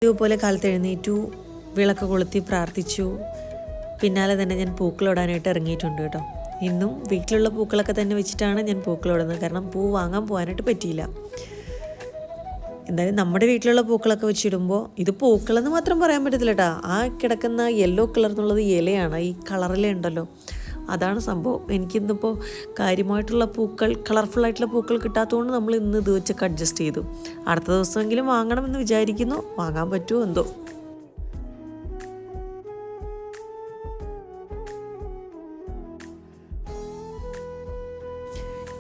ഇതുപോലെ കാലത്ത് എഴുന്നേറ്റു, വിളക്ക് കൊളുത്തി പ്രാർത്ഥിച്ചു. പിന്നാലെ തന്നെ ഞാൻ പൂക്കളിടാനായിട്ട് ഇറങ്ങിയിട്ടുണ്ട് കേട്ടോ. ഇന്നും വീട്ടിലുള്ള പൂക്കളൊക്കെ തന്നെ വെച്ചിട്ടാണ് ഞാൻ പൂക്കളിടുന്നത്. കാരണം പൂ വാങ്ങാൻ പോകാനായിട്ട് പറ്റിയില്ല. എന്തായാലും നമ്മുടെ വീട്ടിലുള്ള പൂക്കളൊക്കെ വെച്ചിടുമ്പോൾ ഇത് പൂക്കളെന്ന് മാത്രം പറയാൻ പറ്റത്തില്ല കേട്ടോ. ആ കിടക്കുന്ന യെല്ലോ കളർ എന്നുള്ളത് ഇലയാണ്, ഈ കളറിലെ ഉണ്ടല്ലോ, അതാണ് സംഭവം. എനിക്കിന്നിപ്പോൾ കാര്യമായിട്ടുള്ള പൂക്കൾ, കളർഫുള്ളായിട്ടുള്ള പൂക്കൾ കിട്ടാത്തതുകൊണ്ട് നമ്മൾ ഇന്ന് ഇത് വെച്ചൊക്കെ അഡ്ജസ്റ്റ് ചെയ്തു. അടുത്ത ദിവസമെങ്കിലും വാങ്ങണമെന്ന് വിചാരിക്കുന്നു. വാങ്ങാൻ പറ്റുമോ എന്തോ.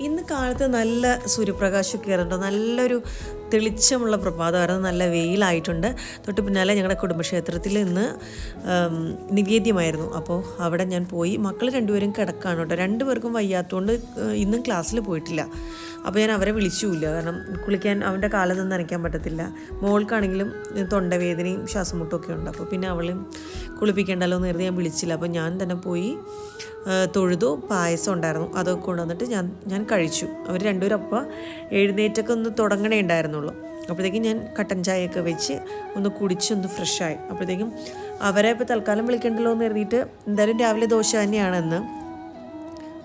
ഇന്ന് കാലത്ത് നല്ല സൂര്യപ്രകാശമൊക്കെ കയറുന്നുണ്ട്. നല്ലൊരു തെളിച്ചമുള്ള പ്രഭാതമായിരുന്നു. നല്ല വെയിലായിട്ടുണ്ട്. തൊട്ട് പിന്നാലെ ഞങ്ങളുടെ കുടുംബക്ഷേത്രത്തിൽ ഇന്ന് നിവേദ്യമായിരുന്നു. അപ്പോൾ അവിടെ ഞാൻ പോയി. മക്കൾ രണ്ടുപേരും കിടക്കാണ് കേട്ടോ. രണ്ടുപേർക്കും വയ്യാത്തതുകൊണ്ട് ഇന്നും ക്ലാസ്സിൽ പോയിട്ടില്ല. അപ്പോൾ ഞാൻ അവരെ വിളിച്ചുമില്ല. കാരണം കുളിക്കാൻ അവൻ്റെ കാലം നിന്ന് നനയ്ക്കാൻ പറ്റത്തില്ല. മോൾക്കാണെങ്കിലും തൊണ്ടവേദനയും ശ്വാസമുട്ടൊക്കെ ഉണ്ട്. അപ്പോൾ പിന്നെ അവളും കുളിപ്പിക്കേണ്ടല്ലോ എന്ന് കരുതി ഞാൻ വിളിച്ചില്ല. അപ്പോൾ ഞാൻ തന്നെ പോയി തൊഴുതു. പായസം ഉണ്ടായിരുന്നു, അതൊക്കെ കൊണ്ടുവന്നിട്ട് ഞാൻ കഴിച്ചു. അവർ രണ്ടുപേരും അപ്പോൾ എഴുന്നേറ്റൊക്കെ ഒന്ന് തുടങ്ങണേ ഉണ്ടായിരുന്നുള്ളൂ. അപ്പോഴത്തേക്കും ഞാൻ കട്ടൻ ചായയൊക്കെ വെച്ച് ഒന്ന് കുടിച്ച് ഒന്ന് ഫ്രഷായി. അപ്പോഴത്തേക്കും അവരെ ഇപ്പോൾ തൽക്കാലം വിളിക്കണ്ടല്ലോ എന്ന് കരുതിയിട്ട് എന്തായാലും രാവിലെ ദോശ തന്നെയാണെന്ന്.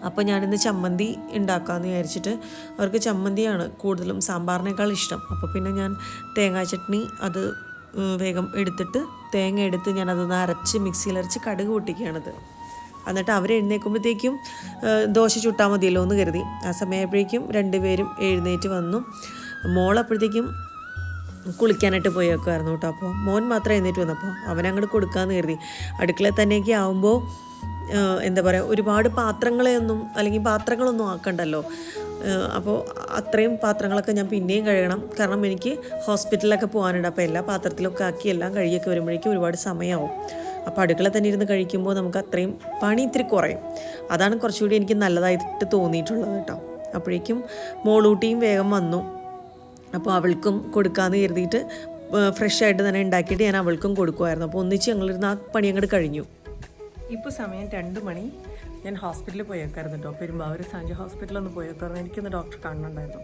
അപ്പോൾ ഞാനിന്ന് ചമ്മന്തി ഉണ്ടാക്കാമെന്ന് വിചാരിച്ചിട്ട്, അവർക്ക് ചമ്മന്തിയാണ് കൂടുതലും സാമ്പാറിനേക്കാൾ ഇഷ്ടം. അപ്പോൾ പിന്നെ ഞാൻ തേങ്ങാ ചട്നി അത് വേഗം എടുത്തിട്ട് തേങ്ങ എടുത്ത് ഞാനതൊന്ന് അരച്ച് മിക്സിയിലരച്ച് കടുക് പൊട്ടിക്കുകയാണത്. എന്നിട്ട് അവർ എഴുന്നേൽക്കുമ്പോഴത്തേക്കും ദോശ ചുട്ടാൽ മതിയല്ലോ എന്ന് കരുതി. ആ സമയപ്പോഴേക്കും രണ്ടുപേരും എഴുന്നേറ്റ് വന്നു. മോളപ്പോഴത്തേക്കും കുളിക്കാനായിട്ട് പോയി വെക്കുമായിരുന്നു കേട്ടോ. അപ്പോൾ മോൻ മാത്രം എഴുന്നേറ്റ് വന്നപ്പോൾ അവനങ്ങോട്ട് കൊടുക്കാമെന്ന് കരുതി. അടുക്കളയിൽ തന്നെയൊക്കെ ആവുമ്പോൾ എന്താ പറയുക, ഒരുപാട് പാത്രങ്ങളൊന്നും ആക്കണ്ടല്ലോ. അപ്പോൾ അത്രയും പാത്രങ്ങളൊക്കെ ഞാൻ പിന്നെയും കഴുകണം. കാരണം എനിക്ക് ഹോസ്പിറ്റലിലൊക്കെ പോകാനുണ്ട്. അപ്പോൾ എല്ലാ പാത്രത്തിലൊക്കെ ആക്കി എല്ലാം കഴുകിയൊക്കെ വരുമ്പോഴേക്കും ഒരുപാട് സമയമാവും. അപ്പോൾ അടുക്കള തന്നെ ഇരുന്ന് കഴിക്കുമ്പോൾ നമുക്ക് അത്രയും പണി ഇത്തിരി കുറയും. അതാണ് കുറച്ചുകൂടി എനിക്ക് നല്ലതായിട്ട് തോന്നിയിട്ടുള്ളത് കേട്ടോ. അപ്പോഴേക്കും മോളൂട്ടിയും വേഗം വന്നു. അപ്പോൾ അവൾക്കും കൊടുക്കാമെന്ന് കരുതിയിട്ട് ഫ്രഷായിട്ട് തന്നെ ഉണ്ടാക്കിയിട്ട് ഞാൻ അവൾക്കും കൊടുക്കുമായിരുന്നു. അപ്പോൾ ഒന്നിച്ച് ഞങ്ങളിരുന്ന് ആ പണി അങ്ങോട്ട് കഴിഞ്ഞു. ഇപ്പോൾ സമയം 2 മണി. ഞാൻ ഹോസ്പിറ്റലിൽ പോയേക്കായിരുന്നു കേട്ടോ. പെരുമ്പാവൂർ സാഞ്ചി ഹോസ്പിറ്റലൊന്ന് പോയേക്കായിരുന്നു. എനിക്കൊന്ന് ഡോക്ടർ കാണുന്നുണ്ടായിരുന്നു.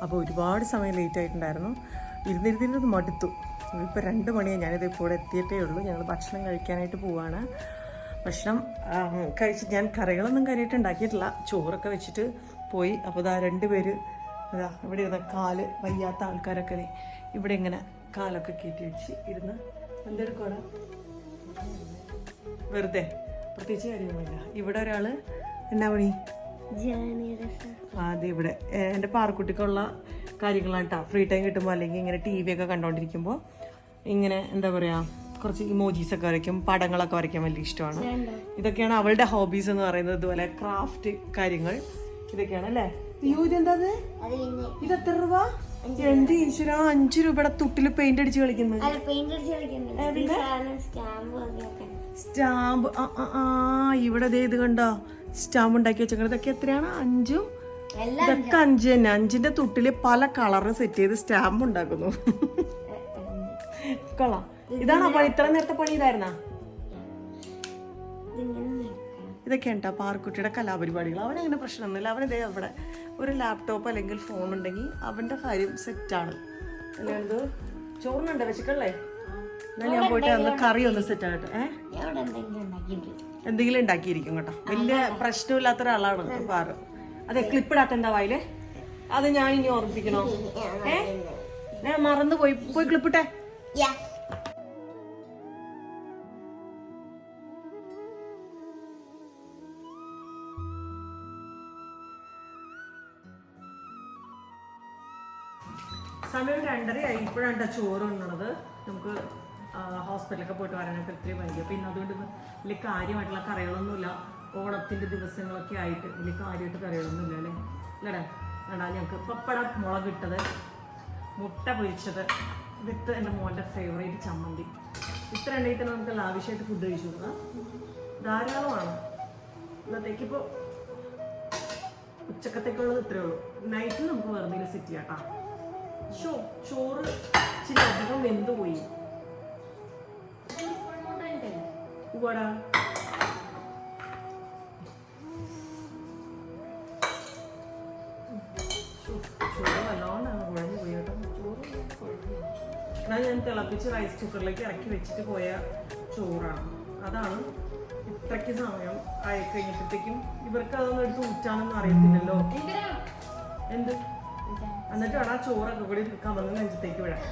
അപ്പോൾ ഒരുപാട് സമയം ലേറ്റ് ആയിട്ടുണ്ടായിരുന്നു. ഇരുന്നിരുന്ന് മടുത്തു. ഇപ്പോൾ 2 മണിയാണ്. ഞാനിത് ഇപ്പോൾ എത്തിയിട്ടേ ഉള്ളൂ. ഞങ്ങൾ ഭക്ഷണം കഴിക്കാനായിട്ട് പോവാണ്. ഭക്ഷണം കഴിച്ചിട്ട് ഞാൻ കറികളൊന്നും കറിയിട്ട് ഉണ്ടാക്കിയിട്ടില്ല. ചോറൊക്കെ വെച്ചിട്ട് പോയി. അപ്പോൾ ഇതാ 2 പേര് ഇവിടെ ഇരുന്ന കാല് വയ്യാത്ത ആൾക്കാരൊക്കെ ഇവിടെ ഇങ്ങനെ കാലൊക്കെ കയറ്റി വെച്ച് ഇരുന്ന് എന്തെടുക്കണം വെറുതെ, പ്രത്യേകിച്ച് കാര്യമൊന്നുമില്ല. ഇവിടെ ഒരാൾ എന്നാ പണി, അതെ ഇവിടെ എൻ്റെ പാറക്കുട്ടിക്കുള്ള കാര്യങ്ങളാണ് കേട്ടോ. ഫ്രീ ടൈം കിട്ടുമ്പോൾ അല്ലെങ്കിൽ ഇങ്ങനെ TV ഒക്കെ കണ്ടുകൊണ്ടിരിക്കുമ്പോൾ ഇങ്ങനെ എന്താ പറയുക, കുറച്ച് ഇമോജീസൊക്കെ വരയ്ക്കും, പടങ്ങളൊക്കെ വരയ്ക്കാൻ വലിയ ഇഷ്ടമാണ്. ഇതൊക്കെയാണ് അവളുടെ ഹോബീസ് എന്ന് പറയുന്നത്. ഇതുപോലെ ക്രാഫ്റ്റ് കാര്യങ്ങൾ ഇതൊക്കെയാണ് അല്ലേ. ഇതെന്താ, ഇത് എത്ര രൂപ? എന്റെ ഈശ്വര, 5 രൂപയുടെ തുട്ടിൽ പെയിന്റ് അടിച്ച് കളിക്കുന്നത്. സ്റ്റാമ്പ് ഇവിടെ ഇത് കണ്ടോ, സ്റ്റാമ്പ് ഉണ്ടാക്കി വെച്ചേക്കുന്നത്. ഇതൊക്കെ എത്രയാണ്? 5. ഇതൊക്കെ 5 തന്നെ. 5ന്റെ തുട്ടില് പല കളറ് സെറ്റ് ചെയ്ത് സ്റ്റാമ്പ് ഉണ്ടാക്കുന്നു. കൊള്ളാം. ഇതാണോ പണി? ഇത്ര നേരത്തെ പണി ഇതായിരുന്നാ? ഇതൊക്കെ ഉണ്ടോ പാർക്കുട്ടിയുടെ കലാപരിപാടികൾ. അവനങ്ങനെ പ്രശ്നമൊന്നുമില്ല. അവനിതേ അവിടെ ഒരു ലാപ്ടോപ്പ് അല്ലെങ്കിൽ ഫോൺ ഉണ്ടെങ്കിൽ അവൻ്റെ കാര്യം സെറ്റാണ്. അല്ലാണ്ട് ചോറിനുണ്ടോ വെച്ചിട്ടല്ലേ? എന്നാൽ ഞാൻ പോയിട്ട് അന്ന് കറി ഒന്ന് സെറ്റ് ആകട്ടെ. എന്തെങ്കിലും ഉണ്ടാക്കിയിരിക്കും കേട്ടോ. വലിയ പ്രശ്നമില്ലാത്ത ഒരാളാണ് പാറു. അതെ, ക്ലിപ്പിടാത്ത എന്താ വായില്? അത് ഞാൻ ഇനി ഓർമ്മിപ്പിക്കണോ? ഞാൻ മറന്നു പോയി ക്ലിപ്പിട്ടെ. സമയം 2:30 ഇപ്പോഴാണ് ചോറ് ഉണ്ണുന്നത്. നമുക്ക് ഹോസ്പിറ്റലൊക്കെ പോയിട്ട് വരാനൊക്കെ ഒത്തിരി വൈകി. അപ്പോൾ ഇന്ന് അതുകൊണ്ട് വലിയ കാര്യമായിട്ടുള്ള കറികളൊന്നുമില്ല. ഓണത്തിൻ്റെ ദിവസങ്ങളൊക്കെ ആയിട്ട് വലിയ കാര്യമായിട്ട് കറികളൊന്നുമില്ല അല്ലേ അല്ലേടാ. വേണ്ടാ, ഞങ്ങൾക്ക് പപ്പടം മുളകിട്ടത്, മുട്ട പൊരിച്ചത് വിത്ത് എൻ്റെ മോൻ്റെ ഫേവറേറ്റ് ചമ്മന്തി. ഇത്ര ഉണ്ടെങ്കിൽ തന്നെ നമുക്ക് ലാവിഷായിട്ട് ഫുഡ് കഴിച്ചു കൊടുക്കാം. ധാരാളമാണ്. ഇന്നത്തേക്കിപ്പോൾ ഉച്ചക്കത്തേക്കുള്ളത് ഇത്രയേ ഉള്ളൂ. നൈറ്റിൽ നമുക്ക് വെറുതെ സെറ്റ് ചെയ്യാം കേട്ടോ. ചോറ് ഇച്ചിരി അധികം വെന്ത് പോയി. ഉവ്വടാ, ചോറ് വല്ലോണ്ടാണ് കുഴഞ്ഞു പോയി കേട്ടോ. എന്നാൽ ഞാൻ തിളപ്പിച്ച് റൈസ് കുക്കറിലേക്ക് ഇറക്കി വെച്ചിട്ട് പോയ ചോറാണ്. അതാണ് ഇത്രയ്ക്ക് സമയം ആയി കഴിഞ്ഞപ്പോഴത്തേക്കും ഇവർക്ക് അതൊന്നും എടുത്ത് ഊറ്റാനൊന്നും അറിയത്തില്ലല്ലോ. എന്ത് എന്നിട്ട് വേണം ആ ചോറൊക്കെ കൂടി കമന്ന് നെഞ്ചത്തേക്ക് വിടാം.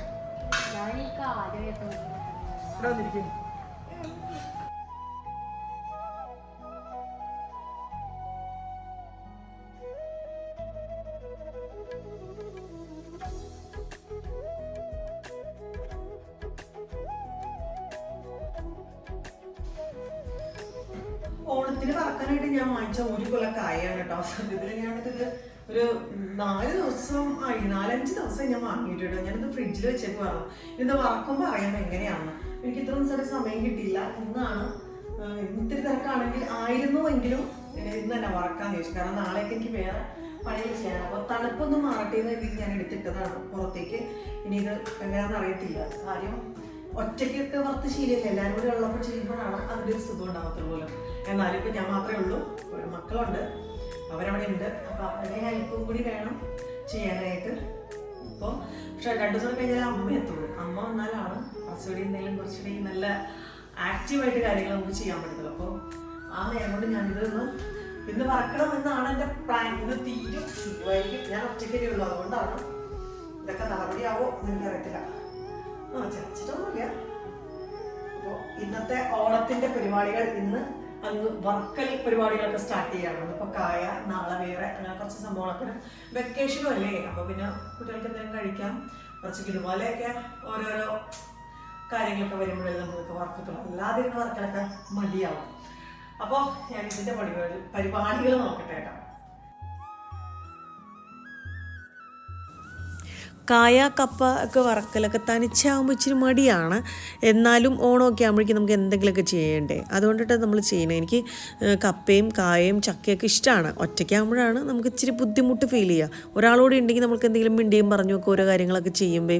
ഇവിടെ വന്നിരിക്കും. ഓണത്തിന് വറക്കാനായിട്ട് ഞാൻ വാങ്ങിച്ച ഒരു കൊല കായാണ് കേട്ടോ. സത്യത്തിൽ ഞാനിത് ഒരു 4 ദിവസം 4-5 ദിവസം ഞാൻ വാങ്ങിയിട്ടുണ്ട്. ഞാനിത് ഫ്രിഡ്ജിൽ വെച്ചേക്ക് പറഞ്ഞു. ഇത് വറക്കുമ്പോൾ അറിയാം എങ്ങനെയാണ്. എനിക്ക് ഇത്ര ദിവസമായിട്ട് സമയം കിട്ടിയില്ല. ഇന്നാണ് ഇത്തിരി തിരക്കാണെങ്കിൽ ആയിരുന്നുവെങ്കിലും ഇന്ന് തന്നെ വറക്കാന്ന് ചോദിച്ചു. കാരണം നാളേക്ക് എനിക്ക് വേറെ പണികൾ ചെയ്യാൻ. അപ്പോൾ തണുപ്പൊന്നും മാറട്ടെ എന്ന് രീതിയിൽ ഞാൻ എടുത്തിട്ടതാണ് പുറത്തേക്ക്. ഇനി ഇത് എങ്ങനെയാണെന്ന് അറിയത്തില്ല. കാര്യം ഒറ്റയ്ക്കൊക്കെ വറുത്ത് ശീലമില്ല. എല്ലാവരും കൂടി ഉള്ളപ്പോൾ ചെയ്യുമ്പോഴാണ് അതിൻ്റെ ഒരു സുഖം ഉണ്ടാകത്തുള്ളൂ. എന്നാലും ഇപ്പം ഞാൻ മാത്രമേ ഉള്ളൂ. മക്കളുണ്ട്, അവരവിടെ ഉണ്ട്. അപ്പം അവരുടെ ഹെൽപ്പും കൂടി വേണം ചെയ്യാനായിട്ട്. ഇപ്പോൾ പക്ഷെ 2 ദിവസം കഴിഞ്ഞാൽ അമ്മ എത്തുള്ളൂ. അമ്മ വന്നാലാണ് കുറച്ചുകൂടി എന്തെങ്കിലും കുറച്ചുകൂടി നല്ല ആക്റ്റീവായിട്ട് കാര്യങ്ങൾ നമുക്ക് ചെയ്യാൻ പറ്റത്തുള്ളൂ. അപ്പോൾ ആ നേരം കൊണ്ട് ഞാനിതൊന്ന് ഇന്ന് വറക്കണം എന്നാണ് എൻ്റെ പ്ലാൻ. ഇത് തീരുമായിരിക്കും. ഞാൻ ഒറ്റയ്ക്കേ ഉള്ളൂ. അതുകൊണ്ടാണ് ഇതൊക്കെ നടപടിയാവോ എന്ന് എനിക്കറിയത്തില്ല. ചച്ചിട്ടൊന്നുമില്ല. അപ്പോൾ ഇന്നത്തെ ഓണത്തിന്റെ പരിപാടികൾ ഇന്ന് അങ്ങ് വറക്കൽ പരിപാടികളൊക്കെ സ്റ്റാർട്ട് ചെയ്യാണ്. ഇപ്പോൾ കായ, നാളെ വേറെ, അങ്ങനെ കുറച്ച് സംഭവങ്ങളൊക്കെ. വെക്കേഷനും അല്ലേ, അപ്പോൾ പിന്നെ കുട്ടികൾക്ക് എന്തെങ്കിലും കഴിക്കാം. കുറച്ച് ഇതുപോലെയൊക്കെ ഓരോരോ കാര്യങ്ങളൊക്കെ വരുമ്പോഴേ നമുക്ക് വറക്കത്തുള്ളൂ. അല്ലാതെ ഇരുന്ന് വറക്കലൊക്കെ മടിയാവും. അപ്പോൾ ഞാൻ ഇതിന്റെ പരിപാടികൾ നോക്കട്ടെ കേട്ടോ. കായ, കപ്പ ഒക്കെ വറക്കലൊക്കെ തനിച്ചാകുമ്പോൾ ഇച്ചിരി മടിയാണ്. എന്നാലും ഓണമൊക്കെ ആകുമ്പോഴേക്കും നമുക്ക് എന്തെങ്കിലുമൊക്കെ ചെയ്യണ്ടേ. അതുകൊണ്ടിട്ടാണ് നമ്മൾ ചെയ്യുന്നത്. എനിക്ക് കപ്പയും കായയും ചക്കയൊക്കെ ഇഷ്ടമാണ്. ഒറ്റയ്ക്കാകുമ്പോഴാണ് നമുക്ക് ഇച്ചിരി ബുദ്ധിമുട്ട് ഫീൽ ചെയ്യുക. ഒരാളോട് ഉണ്ടെങ്കിൽ നമുക്ക് എന്തെങ്കിലും മിണ്ടിയും പറഞ്ഞുമൊക്കെ ഓരോ കാര്യങ്ങളൊക്കെ ചെയ്യുമ്പോൾ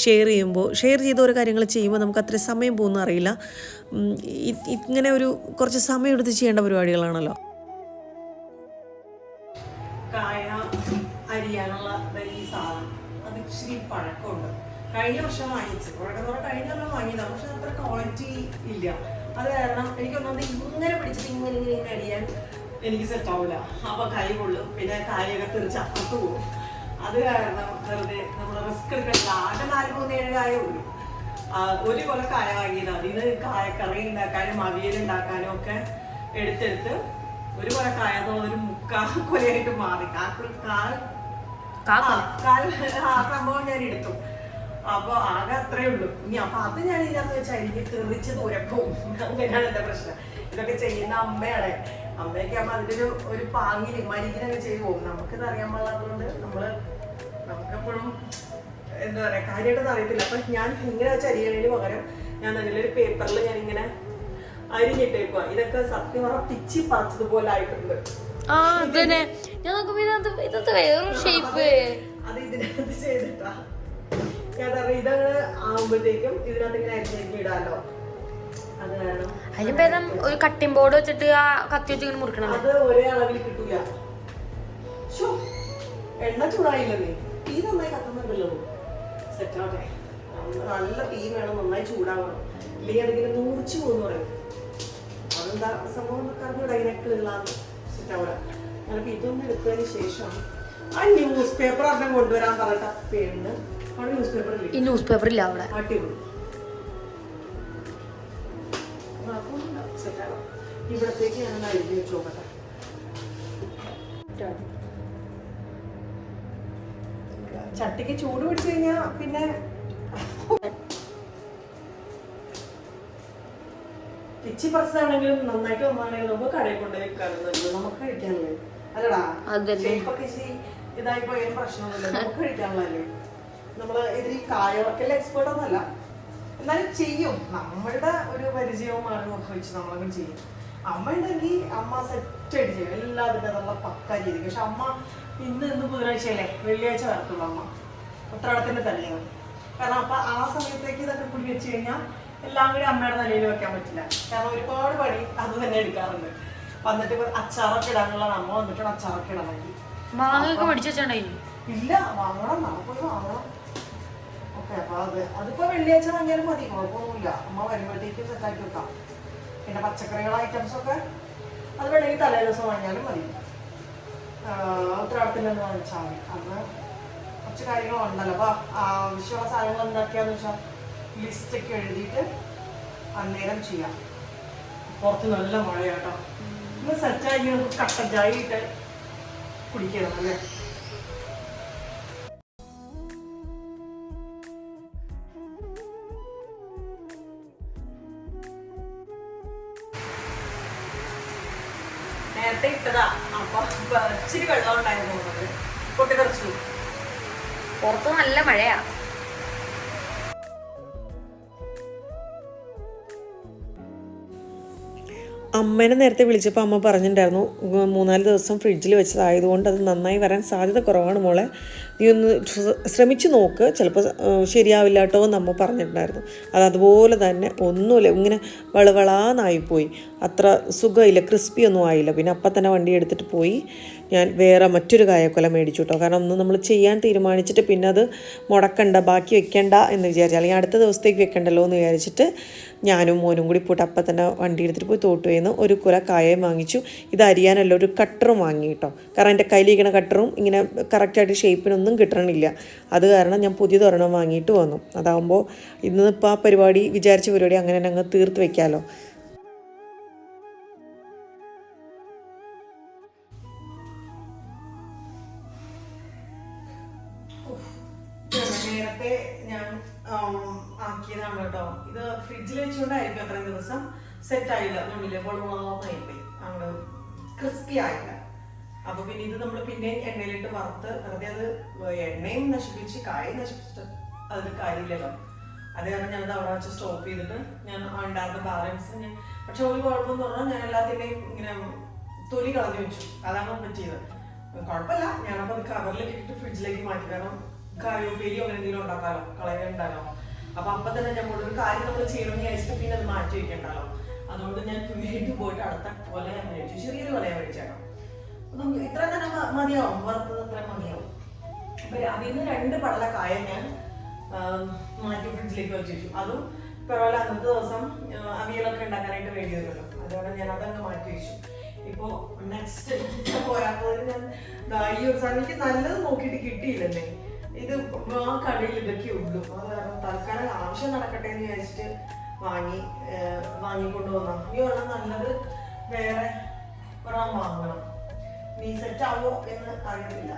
ഷെയർ ചെയ്ത് ഓരോ കാര്യങ്ങൾ ചെയ്യുമ്പോൾ നമുക്ക് അത്ര സമയം പോകുന്ന അറിയില്ല. ഇങ്ങനെ ഒരു കുറച്ച് സമയം എടുത്ത് ചെയ്യേണ്ട പരിപാടികളാണല്ലോ. കായ അരിയാനുള്ള വലിയ സാധനം ഇച്ചിരി പഴക്കമുണ്ട്. കഴിഞ്ഞ വർഷം വാങ്ങിച്ചു. കഴിഞ്ഞ വർഷം വാങ്ങിയതാണ്. പക്ഷെ അത്ര ക്വാളിറ്റി ഇല്ല. അത് കാരണം എനിക്കൊന്നത് ഇങ്ങനെ പിടിച്ചിട്ട് ഇങ്ങനെ അടിയാൻ എനിക്ക് സെറ്റ് ആവില്ല. അപ്പൊ കൈ കൊള്ളും, പിന്നെ കായൊക്കെ തെറിച്ച് അപ്പുറത്ത് പോകും. അത് കാരണം വെറുതെ നമ്മൾ റിസ്ക് എടുക്കണ്ട. ആകെ 4-3-7 കായ ഉള്ളൂ. ഒരു കൊല കായ വാങ്ങിയതാണ്. അതിന് കായക്കറി ഉണ്ടാക്കാനും അവിയൽ ഉണ്ടാക്കാനും ഒക്കെ എടുത്തെടുത്ത് ഒരു കൊല കായ ഒരു 3/4 കൊലയായിട്ട് മാറി. സംഭവം ഞാൻ എടുത്തു. അപ്പൊ ആകെ അത്രേ ഉള്ളൂ. ഇനി അപ്പൊ അത് ഞാൻ ഇതിനകത്ത് വെച്ച് അരിഞ്ഞ് തെറിച്ച് ദൂരക്കും. അങ്ങനെയാണ് എന്റെ പ്രശ്നം. ഇതൊക്കെ ചെയ്യുന്ന അമ്മയാണ്. അമ്മയൊക്കെ ആകുമ്പോ അതിന്റെ ഒരു പാങ്ങില് മരിക്കിനൊക്കെ ചെയ്തു പോകും. നമുക്കിത് അറിയാൻ പാടില്ലാത്തതുകൊണ്ട് നമുക്കെപ്പോഴും എന്താ പറയാ കാര്യമായിട്ടൊന്നും അറിയത്തില്ല. അപ്പൊ ഞാൻ ഇങ്ങനെ വെച്ച് അരിയണതിന് പകരം ഞാൻ അതിലൊരു പേപ്പറിൽ ഞാൻ ഇങ്ങനെ അരിഞ്ഞിട്ടേക്കുക. ഇതൊക്കെ സത്യം പറഞ്ഞ പിച്ചി പറിച്ചതുപോലെ ആയിട്ടുണ്ട്. അത് ഇതിനകത്ത് ചെയ്തിട്ടാ ഞാൻ ഇതങ്ങനെ ആവുമ്പോഴത്തേക്കും ഇതിനകത്ത് ഇങ്ങനെ അരിഞ്ഞിട്ട് ഇടാലോ. അത് കാരണം അതിന് ഭേദം ഒരു കട്ടിംഗ് ബോർഡ് വെച്ചിട്ട് ആ കത്തി വെച്ച് ഇങ്ങനെ മുറിക്കണം. അത് ഒരേ അളവിൽ കിട്ടൂല. എണ്ണ ചൂടായില്ലേ, തീ നന്നായി കത്തുന്നുണ്ടല്ലോ. സെറ്റാവട്ടെ. നല്ല തീ വേണം, നന്നായി ചൂടാവണം. ഇല്ലെങ്കിൽ അതിങ്ങനെ നൂറിച്ചു പോകുന്നു പറയും. അതെന്താ സംഭവം കറിഞ്ഞൂടെ ഇങ്ങനെയൊക്കെ സെറ്റാവൂല. ഞാനിപ്പോ ഇതൊന്നും എടുത്തതിന് ശേഷം ആ ന്യൂസ് പേപ്പർ അവിടെ കൊണ്ടുവരാൻ പറഞ്ഞിട്ട് പേരുണ്ട്. അവിടെ ന്യൂസ് പേപ്പർ ഇല്ല. ഈ ന്യൂസ് പേപ്പർ ഇല്ല അവിടെ. അടിപൊളി. സെറ്റാവാം. ഇവിടത്തേക്ക് ഞാൻ അരിഞ്ഞ് വെച്ച് നോക്കട്ടെ. ചട്ടിക്ക് ചൂട് പിടിച്ചു കഴിഞ്ഞാൽ പിന്നെ പിച്ചി പ്രസാണെങ്കിലും നന്നായിട്ട് വന്നാണെങ്കിൽ നമുക്ക് കടയിൽ കൊണ്ട് വെക്കാറുണ്ട്, നമുക്ക് കഴിക്കാനല്ലേ അല്ലടാ. ഷേപ്പൊക്കെ ഇതായിപ്പോ ഏത് പ്രശ്നമൊന്നുമില്ല, നമുക്ക് കഴിക്കാനുള്ളതല്ലേ. നമ്മള് ഇതിൽ കായവർക്കല്ല എക്സ്പേർട്ട് ഒന്നല്ല, എന്നാലും ചെയ്യും. നമ്മളുടെ ഒരു പരിചയവും അറിവൊക്കെ വെച്ച് നമ്മളങ്ങനെ ചെയ്യും. അമ്മ ഉണ്ടെങ്കിൽ അമ്മ സെറ്റായിട്ട് ചെയ്യും എല്ലാത്തിൻ്റെ നല്ല പക്ക രീതി. പക്ഷെ അമ്മ ഇന്ന് ബുധനാഴ്ചയല്ലേ, വെള്ളിയാഴ്ച വരത്തുള്ളൂ അമ്മ ഉത്രാടത്തിന്റെ തലയാണ്. കാരണം അപ്പൊ ആ സമയത്തേക്ക് ഇതൊക്കെ കുടി വെച്ച് കഴിഞ്ഞാൽ എല്ലാം കൂടി അമ്മയുടെ തലയിൽ വെക്കാൻ പറ്റില്ല. കാരണം ഒരുപാട് പണി അത് തന്നെ എടുക്കാറുണ്ട്. വന്നിട്ട് അച്ചാറൊക്കെ ഇടാനുള്ള അമ്മ വന്നിട്ടാണ് അച്ചാറൊക്കെ ഇടാൻ വേണ്ടി. ഇല്ല, വാങ്ങണം, നാളെ പോയി വാങ്ങണം. ഓക്കെ, അപ്പൊ അതിപ്പോ വെള്ളിയാഴ്ച വാങ്ങിയാലും മതി, കുഴപ്പമൊന്നുമില്ല. അമ്മ വരുമ്പോഴത്തേക്കും സെറ്റാക്കി വെക്കാം. പിന്നെ പച്ചക്കറികൾ ഐറ്റംസ് ഒക്കെ അത് വേണമെങ്കിൽ തലേ ദിവസം വാങ്ങിയാലും മതി. ഉത്രാടത്തിൻ്റെ ഒന്ന് വാങ്ങിച്ചാൽ മതി. അന്ന് കുറച്ച് കാര്യങ്ങളുണ്ടല്ലോ. അപ്പൊ ആവശ്യമുള്ള സാധനങ്ങൾ എന്താക്കിയാന്ന് വെച്ചാൽ ലിസ്റ്റൊക്കെ എഴുതിയിട്ട് അന്നേരം ചെയ്യാം. പുറത്ത് നല്ല മഴയാട്ടോ. ഇന്ന് സെറ്റായി നമുക്ക് കട്ടൻ ചായ ഇട്ട് കുടിക്കണം അല്ലേ. നേരത്തെ ഇട്ടതാ, അപ്പൊ ഇച്ചിരി വെള്ളം ഉണ്ടായിരുന്നു, പൊട്ടിത്തെറിച്ചു. പുറത്ത് നല്ല മഴയാ. അമ്മേനെ നേരത്തെ വിളിച്ചപ്പോൾ അമ്മ പറഞ്ഞിട്ടുണ്ടായിരുന്നു 3-4 ദിവസം ഫ്രിഡ്ജിൽ വെച്ചതായതുകൊണ്ട് അത് നന്നായി വരാൻ സാധ്യത കുറവാണ് മോളെ, നീ ഒന്ന് ശ്രമിച്ചു നോക്ക്, ചിലപ്പോൾ ശരിയാവില്ല കേട്ടോ എന്ന് അമ്മ പറഞ്ഞിട്ടുണ്ടായിരുന്നു. അതുപോലെ തന്നെ ഒന്നുമില്ല, ഇങ്ങനെ വളവളാന്നായിപ്പോയി, അത്ര സുഖമില്ല, ക്രിസ്പി ഒന്നും ആയില്ല. പിന്നെ അപ്പം തന്നെ വണ്ടി എടുത്തിട്ട് പോയി ഞാൻ വേറെ മറ്റൊരു കായക്കൊല മേടിച്ചു കേട്ടോ. കാരണം ഒന്ന് നമ്മൾ ചെയ്യാൻ തീരുമാനിച്ചിട്ട് പിന്നെ അത് മുടക്കണ്ട, ബാക്കി വെക്കണ്ട എന്ന് വിചാരിച്ചു, അല്ലെങ്കിൽ അടുത്ത ദിവസത്തേക്ക് വെക്കണ്ടല്ലോ എന്ന് വിചാരിച്ചിട്ട് ഞാനും മോനും കൂടി പോയിട്ട് അപ്പം തന്നെ വണ്ടി എടുത്തിട്ട് പോയി തോട്ടുകയെന്ന് ഒരു കുല കായയും വാങ്ങിച്ചു. ഇത് അരിയാനല്ല, ഒരു കട്ടറും വാങ്ങി കേട്ടോ. കാരണം എൻ്റെ കയ്യിലിരിക്കുന്ന കട്ടറും ഇങ്ങനെ കറക്റ്റായിട്ട് ഷേപ്പിനൊന്നും കിട്ടണില്ല. അത് കാരണം ഞാൻ പുതിയതൊരെണ്ണം വാങ്ങിയിട്ട് വന്നു. അതാകുമ്പോൾ ഇന്നിപ്പോൾ ആ പരിപാടി വിചാരിച്ച പരിപാടി അങ്ങനെ തന്നെ അങ്ങ് തീർത്ത് വെക്കാമല്ലോ. നേരത്തെ ഞാൻ ആക്കിയതാണ് കേട്ടോ. ഇത് ഫ്രിഡ്ജിൽ വെച്ചുകൊണ്ടായിരിക്കും അത്രയും ദിവസം സെറ്റ് ആയില്ല. ഉള്ളിലെ പൊളമായിപ്പോയി, അങ്ങോട്ട് ക്രിസ്പി ആയില്ല. അപ്പൊ പിന്നെ ഇത് നമ്മൾ പിന്നെ എണ്ണയിലിട്ട് വറുത്ത് വെറുതെ അത് എണ്ണയും നശിപ്പിച്ച് കായും നശിപ്പിച്ചിട്ട് അതിൽ കാര്യമില്ലല്ലോ. അത് കാരണം ഞാനത് അവിടെ വെച്ച് സ്റ്റോപ്പ് ചെയ്തിട്ട് ഞാൻ ഉണ്ടായിരുന്ന ബാലൻസ് ഞാൻ, പക്ഷെ ഒരു കുഴപ്പമെന്ന് പറഞ്ഞാൽ ഞാൻ എല്ലാത്തിൻ്റെയും ഇങ്ങനെ തൊലി കളഞ്ഞു വെച്ചു. അതാണ് പറ്റിയത്. കുഴപ്പമില്ല, ഞാനപ്പോൾ അത് കവറിലേക്ക് ഇട്ടിട്ട് ഫ്രിഡ്ജിലേക്ക് മാറ്റി. കാരണം കായോ പെരിയോ അങ്ങനെ എന്തെങ്കിലും ഉണ്ടാക്കാമല്ലോ, കളയുണ്ടാകാമോ. അപ്പം തന്നെ ഞാൻ ഒരു കാര്യം നമ്മൾ ചെയ്യണമെന്ന് വിചാരിച്ചിട്ട് പിന്നെ അത് മാറ്റി വെക്കണ്ടല്ലോ. അതുകൊണ്ട് ഞാൻ വീട്ടിൽ പോയിട്ട് അടുത്ത പോലെ ഞാൻ മേടിച്ചു, ചെറിയൊരു കൊലയാണ് മേടിച്ചേക്കാം. അപ്പം ഇത്ര തന്നെ മതിയാവും, വറുത്തത് അത്ര മതിയാവും. അപ്പം അതിൽ നിന്ന് 2 പടലക്കായ ഞാൻ മാറ്റി ഫ്രിഡ്ജിലേക്ക് വെച്ചു. അതും പരവായില്ല, അന്നത്തെ ദിവസം അവിയലൊക്കെ ഉണ്ടാക്കാനായിട്ട് വേണ്ടി വരുമല്ലോ. അതുകൊണ്ട് ഞാൻ അതങ്ങ് മാറ്റി വെച്ചു. ഇപ്പോൾ നെക്സ്റ്റ് പോരാത്തതിന് ഞാൻ ഈ ഒരു സാധനം എനിക്ക് നല്ലത് നോക്കിയിട്ട് കിട്ടിയില്ലെന്നേ. ഇത് ആ കടയിൽ ഇതൊക്കെ ഉള്ളൂ. അത് കാരണം തൽക്കാലം ആവശ്യം നടക്കട്ടെ എന്ന് വിചാരിച്ചിട്ട് വാങ്ങിക്കൊണ്ട് വന്നാൽ ഈ ഒരെണ്ണം നല്ലത് വേറെ ഒരെണ്ണം വാങ്ങണം. നീ സെറ്റ് ആവോ എന്ന് അറിയത്തില്ല.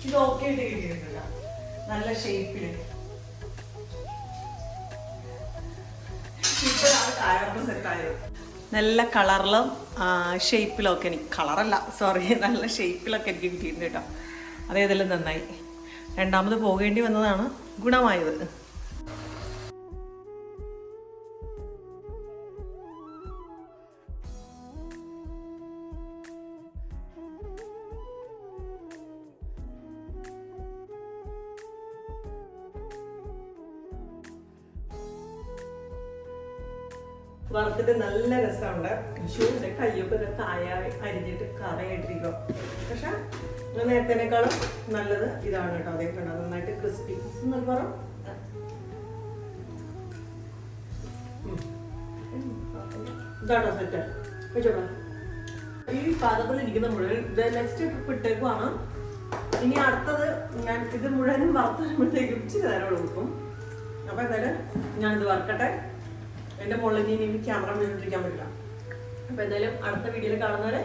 ഇത് ഓക്കെ ആയിട്ട് കിട്ടിയിട്ടില്ല, നല്ല ഷേപ്പില്. ഇപ്പോഴാണ് കായവർക്കം സെറ്റായത്. നല്ല കളറിലും ഷേപ്പിലൊക്കെ എനിക്ക്, കളറല്ല സോറി, നല്ല ഷേപ്പിലൊക്കെ എനിക്ക് കിട്ടിയിട്ടുണ്ട് കേട്ടോ. അതേതെല്ലാം നന്നായി. രണ്ടാമത് പോകേണ്ടി വന്നതാണ് ഗുണമായത്. വറുത്തിട്ട് നല്ല രസമുണ്ട്. ഷൂവിൻ്റെ കയ്യൊക്കെ കായ അരിഞ്ഞിട്ട് കറയായിട്ടിരിക്കും. പക്ഷെ നേരത്തേക്കാളും നല്ലത് ഇതാണ് കേട്ടോ. അതേ കണ്ടോ, നന്നായിട്ട് ക്രിസ്പി എന്നൊക്കെ പറ. ഇതാട്ടോ സെറ്റ് വെച്ചോളൂ. ഈ പാത്രത്തിൽ ഇരിക്കുന്ന മുഴുവൻ ഇത് നെക്സ്റ്റ് ട്രിപ്പ് ഇട്ടേക്കുവാണ്. ഇനി അടുത്തത് ഞാൻ ഇത് മുഴുവനും വറുത്ത് വരുമ്പോഴത്തേക്കും ഇച്ചിരി നേരം കൊടുക്കും. അപ്പം എന്തായാലും ഞാനിത് വറുക്കട്ടെ. എൻ്റെ മുകളിൽ ഇനി ക്യാമറ വീട്ടിലിരിക്കാൻ പറ്റില്ല. അപ്പോൾ എന്തായാലും അടുത്ത വീഡിയോയിൽ കാണുന്നവരെ